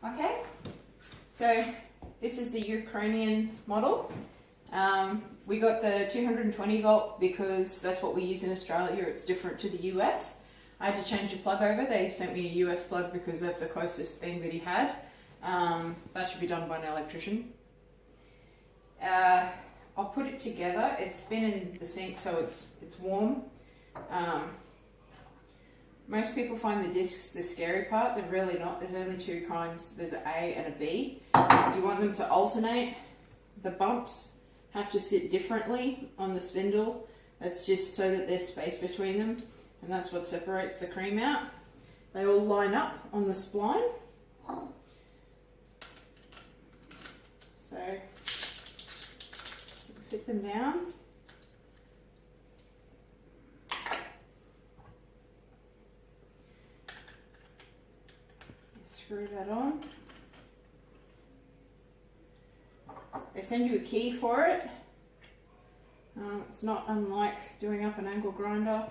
Okay, so this is the Ukrainian model. We got the 220 volt because that's what we use in Australia. It's different to the US. I had to change the plug over. They sent me a US plug because that's the closest thing that he had. That should be done by an electrician. I'll put it together. It's been in the sink, so it's warm. Most people find the discs the scary part. They're really not. There's only two kinds. There's an A and a B. You want them to alternate. The bumps have to sit differently on the spindle. That's just so that there's space between them, and that's what separates the cream out. They all line up on the spline. So fit them down. Screw that on. They send you a key for it. It's not unlike doing up an angle grinder.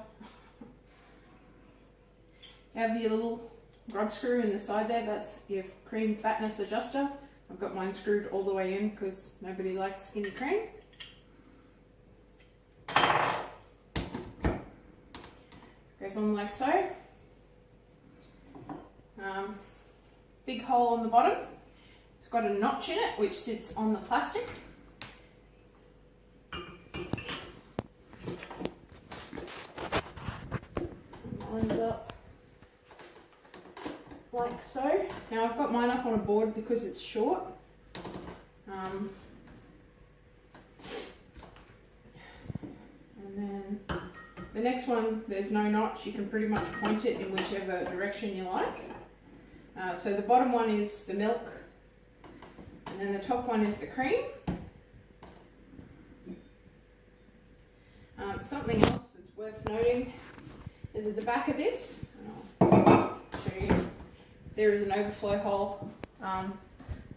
You have your little grub screw in the side there. That's your cream fatness adjuster. I've got mine screwed all the way in because nobody likes skinny cream. Goes on like so. Big hole on the bottom. It's got a notch in it which sits on the plastic. Lines up like so. Now I've got mine up on a board because it's short. And then the next one, there's no notch. You can pretty much point it in whichever direction you like. So the bottom one is the milk, and then the top one is the cream. Something else that's worth noting is at the back of this, I'll show you, there is an overflow hole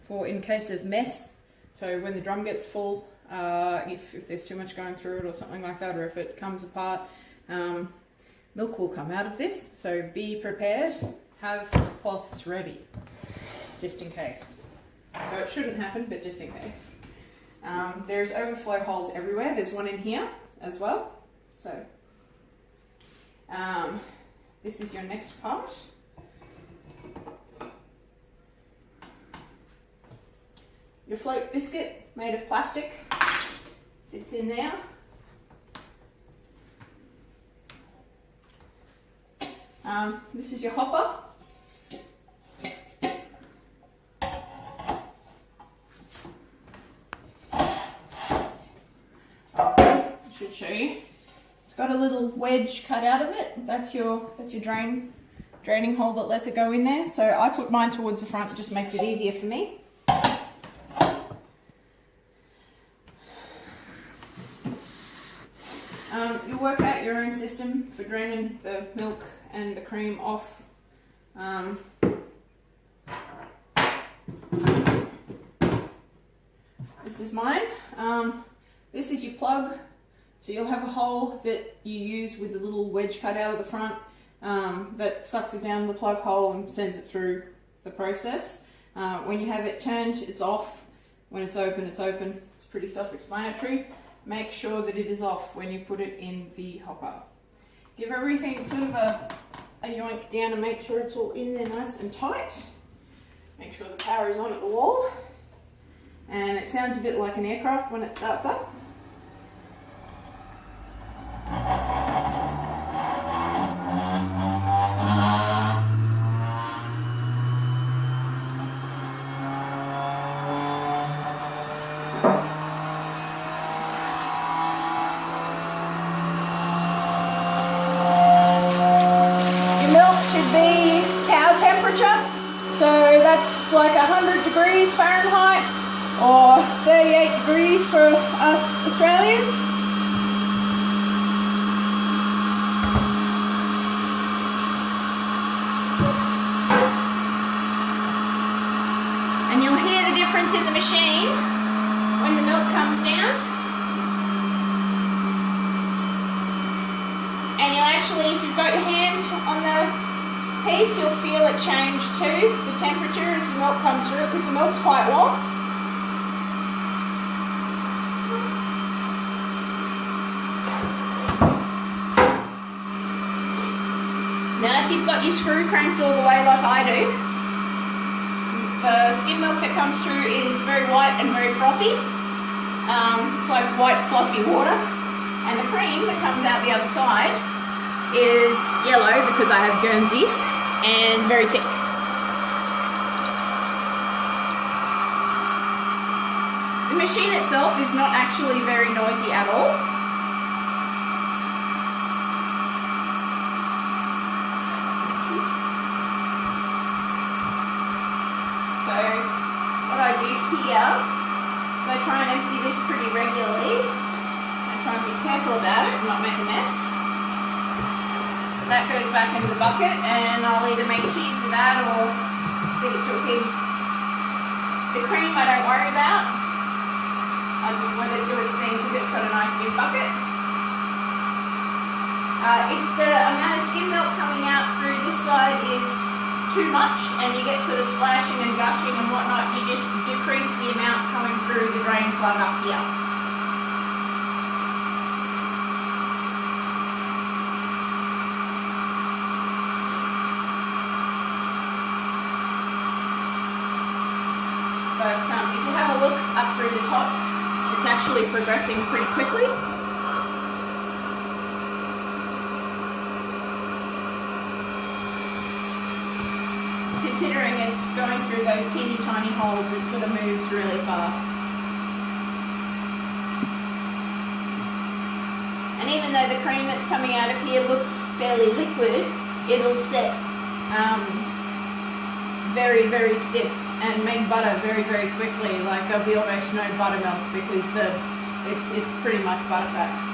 for in case of mess. So when the drum gets full, if there's too much going through it or something like that, or if it comes apart, milk will come out of this. So be prepared. Have cloths ready, just in case. So it shouldn't happen, but just in case. There's overflow holes everywhere. There's one in here as well. So this is your next part. Your float biscuit made of plastic sits in there. This is your hopper. Should show you. It's got a little wedge cut out of it. That's your draining hole that lets it go in there. So I put mine towards the front. It just makes it easier for me. You'll work out your own system for draining the milk and the cream off. This is mine. This is your plug. So you'll have a hole that you use with the little wedge cut out of the front that sucks it down the plug hole and sends it through the process. When you have it turned, it's off. When it's open, it's open. It's pretty self-explanatory. Make sure that it is off when you put it in the hopper. Give everything sort of a yoink down and make sure it's all in there nice and tight. Make sure the power is on at the wall. And it sounds a bit like an aircraft when it starts up. So that's like 100 degrees Fahrenheit or 38 degrees for us Australians. And you'll hear the difference in the machine when the milk comes down. And you'll actually, if you've got your hand on the piece, you'll feel it change too, the temperature as the milk comes through, because the milk's quite warm. Now if you've got your screw cranked all the way like I do, the skim milk that comes through is very white and very frothy. It's like white fluffy water. And the cream that comes out the other side is yellow because I have Guernseys and very thick. The machine itself is not actually very noisy at all. So what I do here is I try and empty this pretty regularly. I try and be careful about it and not make a mess. That goes back into the bucket and I'll either make cheese with that or feed it to a pig. The cream I don't worry about. I just let it do its thing because it's got a nice big bucket. If the amount of skim milk coming out through this side is too much and you get sort of splashing and gushing and whatnot, you just decrease the amount coming through the drain plug up here. But if you have a look up through the top, it's actually progressing pretty quickly. Considering it's going through those teeny tiny holes, it sort of moves really fast. And even though the cream that's coming out of here looks fairly liquid, it'll set very, very stiff and make butter very, very quickly. Like there'll be almost no buttermilk because it's pretty much butterfat.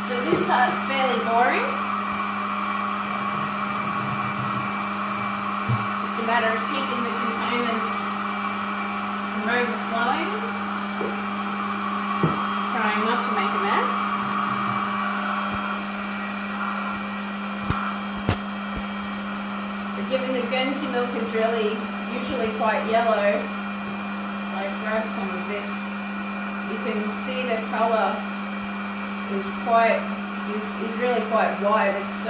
So this part's fairly boring. It's just a matter of keeping the containers from overflowing. Trying not to make a mess. But given the Guernsey milk is usually quite yellow, if I grab some of this, you can see the colour is really quite white. It's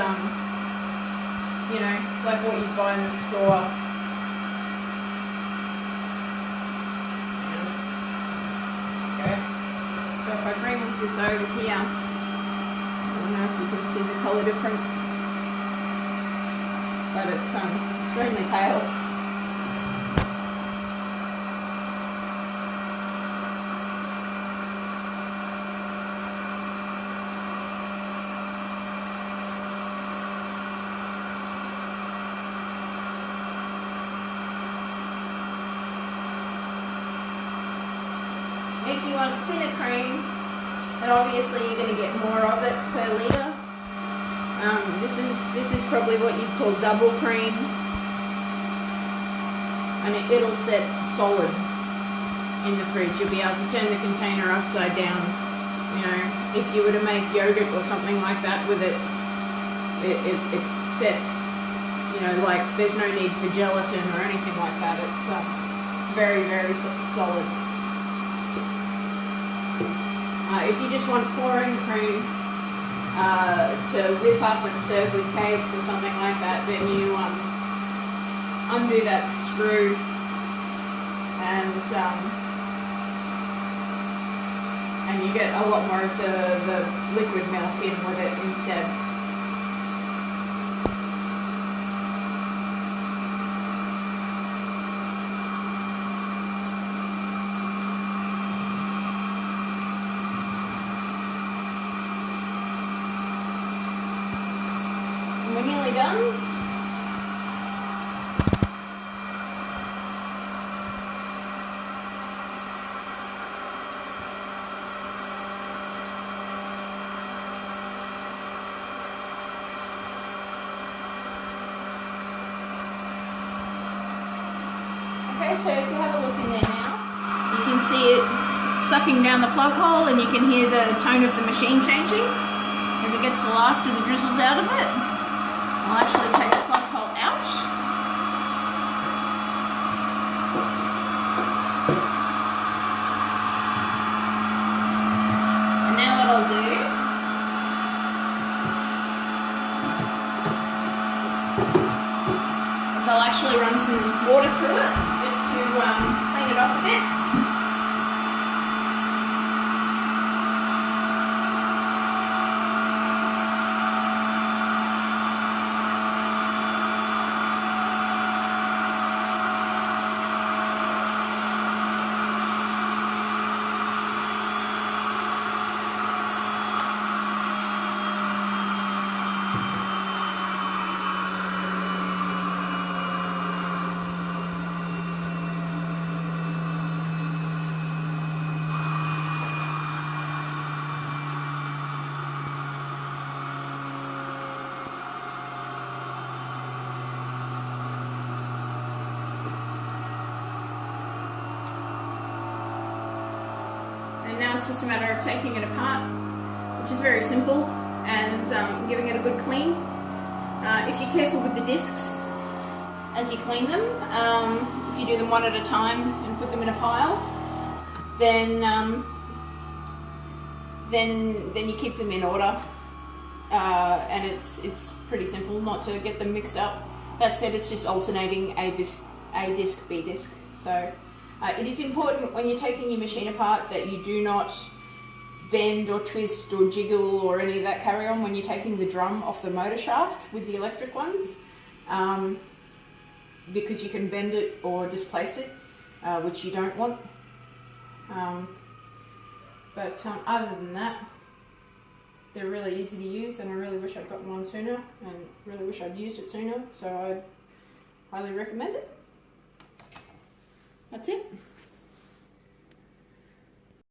you know, it's like what you buy in the store. Okay. So if I bring this over here, I don't know if you can see the colour difference, but it's extremely pale. If you want thinner cream, then obviously you're going to get more of it per litre. This is probably what you'd call double cream, and it'll set solid. in the fridge. You'll be able to turn the container upside down. You know, if you were to make yogurt or something like that with it, it sets, you know, like there's no need for gelatin or anything like that. It's very, very solid. If you just want pouring cream to whip up and serve with cakes or something like that, then you undo that screw and you get a lot more of the liquid milk in with it instead. And we're nearly done. Okay, so if you have a look in there now, you can see it sucking down the plug hole, and you can hear the tone of the machine changing as it gets the last of the drizzles out of it. I'll actually take the plug hole out. And now what I'll do is I'll actually run some water through it just to clean it off a bit. And now it's just a matter of taking it apart, which is very simple, and giving it a good clean. If you're careful with the discs as you clean them, if you do them one at a time and put them in a pile, then you keep them in order, and it's pretty simple not to get them mixed up. That said, it's just alternating A disc, B disc. So it is important when you're taking your machine apart that you do not bend or twist or jiggle or any of that carry on when you're taking the drum off the motor shaft with the electric ones, because you can bend it or displace it, which you don't want. But other than that, they're really easy to use, and I really wish I'd gotten one sooner, and really wish I'd used it sooner, so I'd highly recommend it. That's it.